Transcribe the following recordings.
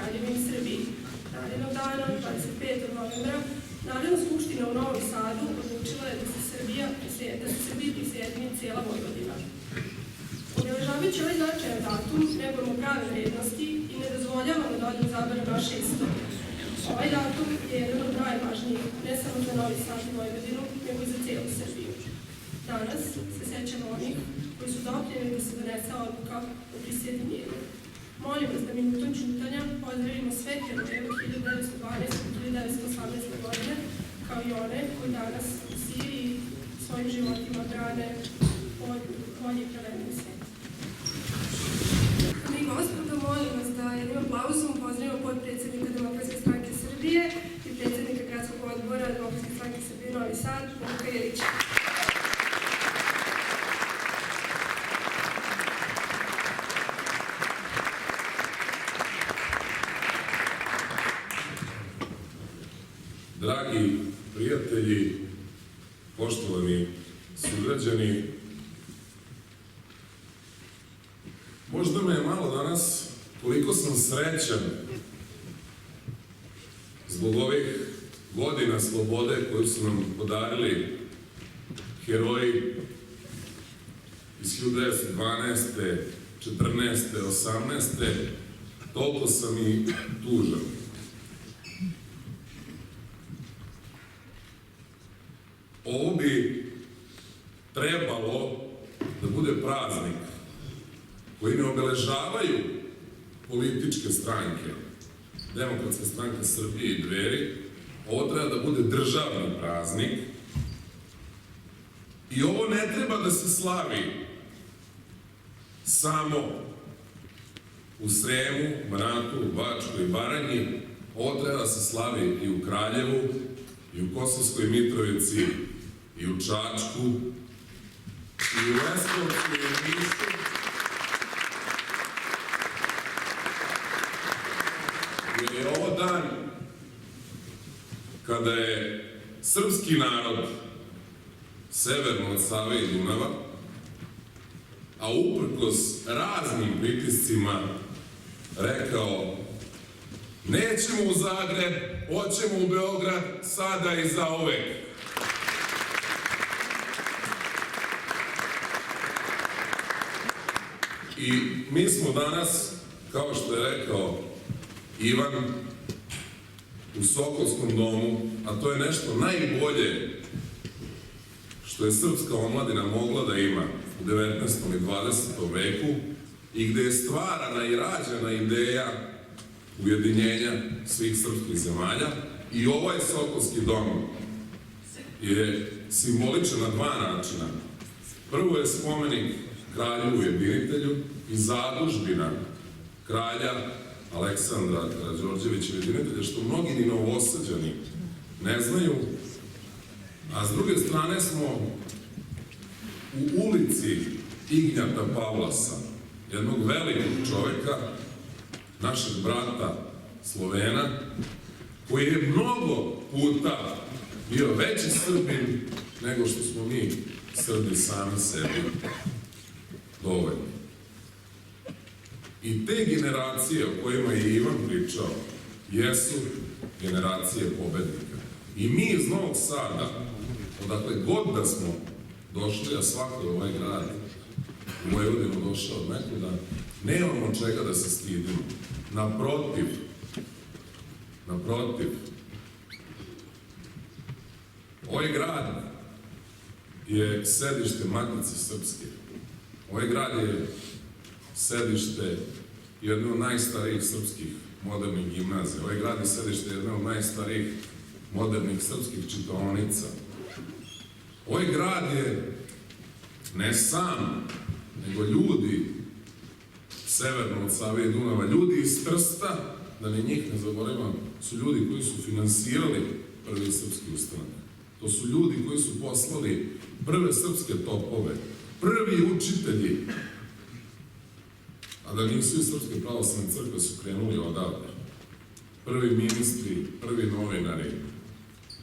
Kraljevini Srbiji. Narednog dana, 25. novembra, Narodna skupština u Novom Sadu odlučila je da se Srbiji prisjedini cijela Vojvodina. Obeležavajući ovaj značajan datum, negujemo prave vrednosti i ne dozvoljavamo da odem zaborav naše istorije. Ovaj datum je jedan od najvažnijih, ne samo za Novi Sad i Vojvodinu, nego i za cijelu Srbiju. Danas se sećamo onih koji su doprinijeli da se donese odluka o prisjedinjenju. Molim vas da minutom ćutanja pozdravimo sve heroje od 1912. do 1918. godine, kao i one koji danas u Siriji svojim životima brane od bolje i pravednog sveta. Dame i gospodo, molim vas da jednim aplauzom pozdravimo potpredsjednika Demokratske stranke Srbije i predsjednika Gradskog odbora Demokratske stranke Srbije Novi Sad, Vuka Ilića. Dragi prijatelji, poštovani sugrađani, možda me je malo danas, koliko sam srećan zbog ovih godina slobode koju su nam podarili heroji iz 1912. 14. 18. toliko sam i tužan. Ovo bi trebalo da bude praznik koji ne obeležavaju političke stranke, Demokratska stranka Srbije i Dveri. Ovo treba da bude državni praznik i ovo ne treba da se slavi samo u Sremu, Banatu, Bačkoj i Baranji. Ovo treba da se slavi i u Kraljevu, i u Kosovskoj Mitrovici, i u Čačku, i u Leskovcu, i u Nišu. Jer je ovo dan kada je srpski narod severno od Save i Dunava, a uprkos raznim pritiscima rekao: nećemo u Zagreb, hoćemo u Beograd, sada i zauvek. I mi smo danas, kao što je rekao Ivan, u Sokolskom domu, a to je nešto najbolje što je srpska omladina mogla da ima u 19. i 20. veku i gde je stvarana i rađena ideja ujedinjenja svih srpskih zemalja. I ovaj Sokolski dom je simboličan na dva načina. Prvo je spomenik kralju ujedinitelju i zadužbina kralja Aleksandra Karađorđevića ujedinitelja, što mnogi ni Novosađani ne znaju. A s druge strane smo u ulici Ignjata Pavlasa, jednog velikog čoveka, našeg brata Slovena, koji je mnogo puta bio veći Srbin nego što smo mi Srbi sami sebi dovoljni. I te generacije o kojima je Ivan pričao jesu generacije pobednika. I mi iz Novog Sada, odakle god da smo došli, a svako je ovaj grad u Vojvodinu došao od nekuda, nemamo čega da se stidimo. Naprotiv, ovaj grad je sedište Matice Srpske. Ovaj grad je sedište jedne od najstarijih srpskih modernih gimnazija. Ovaj grad je sedište jedne od najstarijih modernih srpskih čitaonica. Ovaj grad je ne sam, nego ljudi severno od Save i Dunava, ljudi iz Trsta, da ni njih ne zaboravim, su ljudi koji su finansirali prvi srpski ustanak. To su ljudi koji su poslali prve srpske topove, prvi učitelji, a da nisu iz Srpske pravoslavne crkve su krenuli odavde. Prvi ministri, prvi novinari.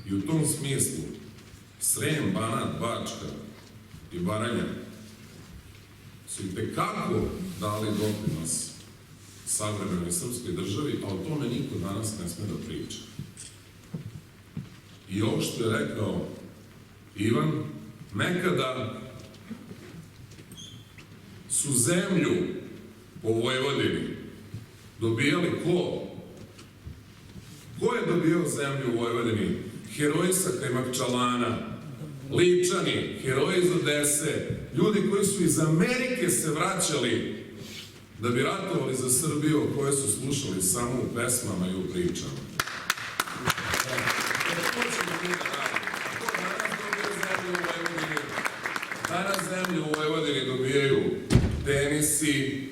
I u tom smislu Srem, Banat, Bačka i Baranja su i tekako dali doprinos savremenoj srpskoj državi, a o tome danas ne sme da priča. I ovo što je rekao Ivan, nekada su zemlju po Vojvodini dobijali ko? Ko je dobio zemlju u Vojvodini? Heroji sa Kajmakčalana, Ličani, heroji iz Odese, ljudi koji su iz Amerike se vraćali da bi ratovali za Srbiju, koje su slušali samo u pesmama i u pričama. Danas zemlju u Vojvodini dobijaju tenisi,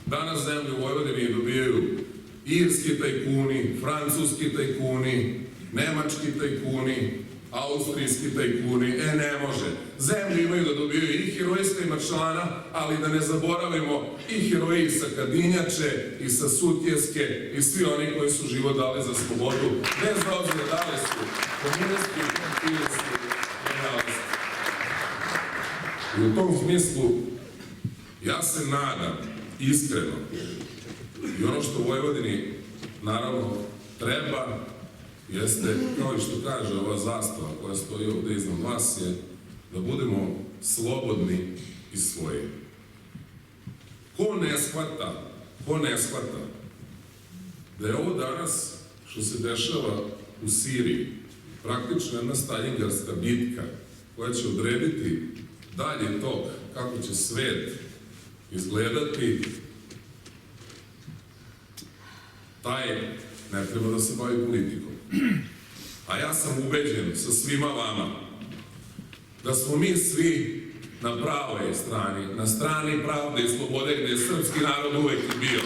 danas zemlju u Vojvodini dobijaju irski tajkuni, francuski tajkuni, nemački tajkuni, austrijski tajkuni. Ne može. Zemlju imaju da dobijaju i heroji iz Kajmakčalana, ali da ne zaboravimo i heroji sa Kadinjače i sa Sutjeske i svi oni koji su život dali za slobodu, bez obzira da li su komunisti ili su realisti. I u tom smislu ja se nadam iskreno i ono što Vojvodini naravno treba jeste, kao i što kaže ova zastava koja stoji ovde iznad vas, je da budemo slobodni i svoji. Ko ne shvata da je ovo danas što se dešava u Siriji praktično jedna staljingarska bitka koja će odrediti dalje tok kako će svet izgledati, taj ne treba da se bavi politikom. A ja sam ubeđen sa svima vama da smo mi svi na pravoj strani, na strani pravde i slobode gde je srpski narod uvek i bio.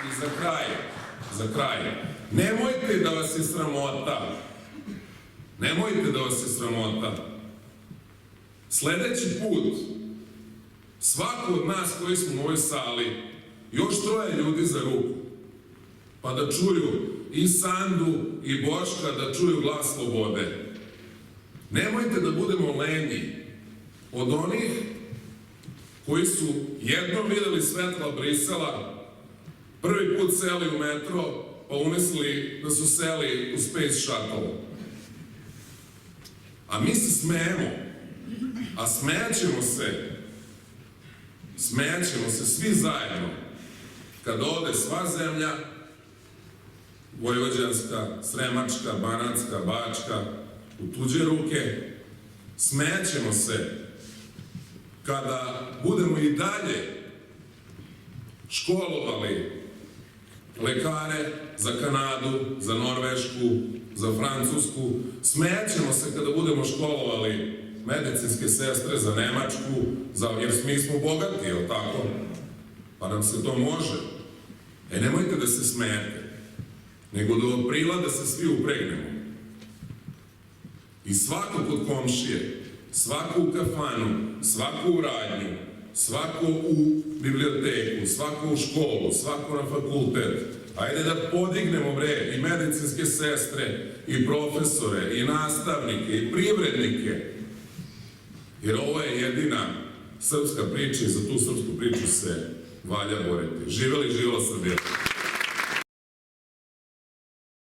I za kraj, nemojte da vas je sramota. Nemojte da vas je sramota. Sledeći put, svako od nas koji smo u ovoj sali, još troje ljudi za ruku, pa da čuju i Sandu i Boška, da čuju glas slobode. Nemojte da budemo lenji od onih koji su jednom videli svetla Brisela, prvi put seli u metro, pa umislili da su seli u Space Shuttle. A mi se smejemo, a smejaćemo se svi zajedno kada ode sva zemlja, vojvođanska, sremačka, banatska, bačka, u tuđe ruke. Smejaćemo se kada budemo i dalje školovali lekare za Kanadu, za Norvešku, za Francusku. Smejaćemo se kada budemo školovali medicinske sestre za Nemačku, jer mi smo bogati, jel tako? Pa nam se to može. Nemojte da se smejete, nego do aprila da se svi upregnemo. I svako kod komšije, svako u kafanu, svako u radnju, svako u biblioteku, svako u školu, svako na fakultet. Ajde da podignemo, bre, i medicinske sestre, i profesore, i nastavnike, i privrednike. Jer ovo je jedina srpska priča i za tu srpsku priču se valja boriti. Živeli, živela Srbija!